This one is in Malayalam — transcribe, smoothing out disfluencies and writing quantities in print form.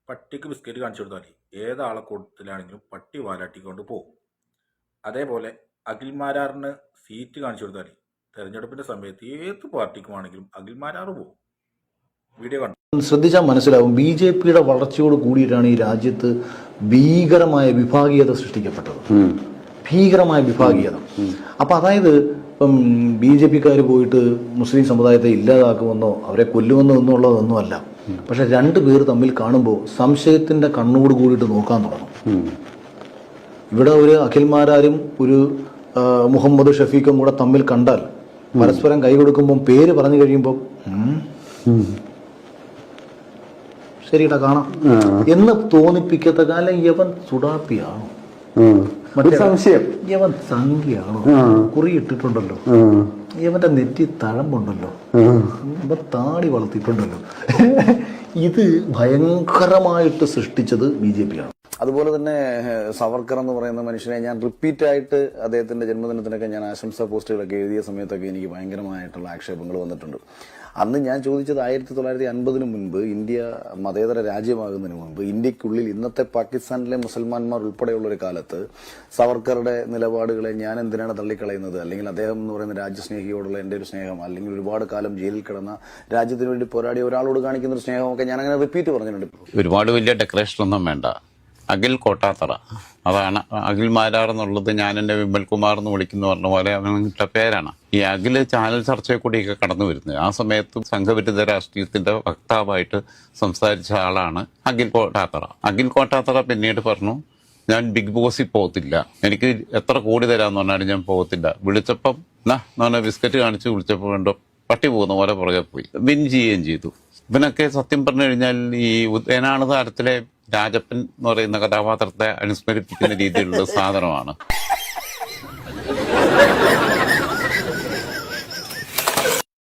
പട്ടിക്ക് ബിസ്ക്കറ്റ് കാണിച്ചു കൊടുത്താൽ ഏതാളെ കൂട്ടത്തിലാണെങ്കിലും പട്ടി വാലാട്ടിക്കൊണ്ട് പോകും. അതേപോലെ അഖിൽമാരാറിന് സീറ്റ് കാണിച്ചു കൊടുത്താൽ തെരഞ്ഞെടുപ്പിന്റെ സമയത്ത് ഏത് പാർട്ടിക്കുമാണെങ്കിലും അഖിൽമാരാറ് പോകും. വീഡിയോ കണ്ടു ശ്രദ്ധിച്ചാൽ മനസ്സിലാവും BJPയുടെ വളർച്ചയോട് കൂടിയിട്ടാണ് ഈ രാജ്യത്ത് ഭീകരമായ വിഭാഗീയത സൃഷ്ടിക്കപ്പെട്ടത്. ഭീകരമായ വിഭാഗീയത. അപ്പം അതായത് ഇപ്പം BJPക്കാർ പോയിട്ട് മുസ്ലിം സമുദായത്തെ ഇല്ലാതാക്കുമെന്നോ അവരെ കൊല്ലുമെന്നോ എന്നുള്ളതൊന്നുമല്ല. പക്ഷെ രണ്ടുപേർ തമ്മിൽ കാണുമ്പോൾ സംശയത്തിന്റെ കണ്ണോട് കൂടിയിട്ട് നോക്കാൻ തുടങ്ങും. ഇവിടെ ഒരു അഖിൽമാരാരും ഒരു മുഹമ്മദ് ഷഫീഖും കൂടെ തമ്മിൽ കണ്ടാൽ പരസ്പരം കൈ കൊടുക്കുമ്പോൾ പേര് പറഞ്ഞു കഴിയുമ്പോൾ ശരിടാ കാണാം എന്ന് തോന്നിപ്പിക്കത്ത കാലം യവൻ സുഡാപ്പിയാണോ, സംശയം യവൻ സംഖ്യയാണോ, കുറി ഇട്ടിട്ടുണ്ടല്ലോ, ഇവന്റെ നെറ്റി തഴമ്പുണ്ടല്ലോ, ഇവൻ താടി വളർത്തിയിട്ടുണ്ടല്ലോ. ഇത് ഭയങ്കരമായിട്ട് സൃഷ്ടിച്ചത് BJP ആണ്. അതുപോലെ തന്നെ സവർക്കർ എന്ന് പറയുന്ന മനുഷ്യനെ ഞാൻ റിപ്പീറ്റായിട്ട് അദ്ദേഹത്തിന്റെ ജന്മദിനത്തിനൊക്കെ ഞാൻ ആശംസാ പോസ്റ്റുകളൊക്കെ എഴുതിയ സമയത്തൊക്കെ എനിക്ക് ഭയങ്കരമായിട്ടുള്ള ആക്ഷേപങ്ങൾ വന്നിട്ടുണ്ട്. അന്ന് ഞാൻ ചോദിച്ചത് 1950 മുൻപ് ഇന്ത്യ മതേതര രാജ്യമാകുന്നതിന് മുൻപ് ഇന്ത്യക്കുള്ളിൽ ഇന്നത്തെ പാകിസ്ഥാനിലെ മുസൽമാന്മാർ ഉൾപ്പെടെയുള്ള ഒരു കാലത്ത് സവർക്കറുടെ നിലപാടുകളെ ഞാൻ എന്തിനാണ് തള്ളിക്കളയുന്നത്, അല്ലെങ്കിൽ അദ്ദേഹം എന്ന് പറയുന്ന രാജ്യസ്നേഹിയോടുള്ള എൻ്റെ ഒരു സ്നേഹം, അല്ലെങ്കിൽ ഒരുപാട് കാലം ജയിലിൽ കിടന്ന രാജ്യത്തിന് വേണ്ടി പോരാടിയ ഒരാളോട് കാണിക്കുന്ന ഒരു സ്നേഹമൊക്കെ ഞാൻ അങ്ങനെ റിപ്പീറ്റ് പറഞ്ഞിട്ടുണ്ട്. ഒരുപാട് വലിയ ഡെക്കറേഷൻ ഒന്നും വേണ്ട. അഖിൽ കോട്ടാത്തറ, അതാണ് അഖിൽമാരാർ എന്നുള്ളത്. ഞാൻ എന്റെ വിമൽകുമാർ എന്ന് വിളിക്കുന്ന പറഞ്ഞ പോലെ അവന്റെ പേരാണ്. ഈ അഖില് ചാനൽ ചർച്ചയിൽ കൂടിയൊക്കെ കടന്നു വരുന്നത്. ആ സമയത്ത് സംഘവിരുദ്ധ രാഷ്ട്രീയത്തിന്റെ വക്താവായിട്ട് സംസാരിച്ച ആളാണ് അഖിൽ കോട്ടാത്തറ. അഖിൽ കോട്ടാത്തറ പിന്നീട് പറഞ്ഞു, ഞാൻ ബിഗ് ബോസിൽ പോകത്തില്ല, എനിക്ക് എത്ര കോടി തരാന്ന് പറഞ്ഞാലും ഞാൻ പോകത്തില്ല. വിളിച്ചപ്പം പറഞ്ഞ ബിസ്ക്കറ്റ് കാണിച്ച് വിളിച്ചപ്പോൾ കണ്ടോ പട്ടി പോകുന്ന പോലെ പുറകെ പോയി വിൻ ചെയ്യുകയും ചെയ്തു. ഇവനൊക്കെ സത്യം പറഞ്ഞു കഴിഞ്ഞാൽ ഈ ഏനാണ് താരത്തിലെ രാജപ്പൻ എന്ന് പറയുന്ന കഥാപാത്രത്തെ അനുസ്മരിപ്പിക്കുന്ന രീതിയിലുള്ള സാധനമാണ്.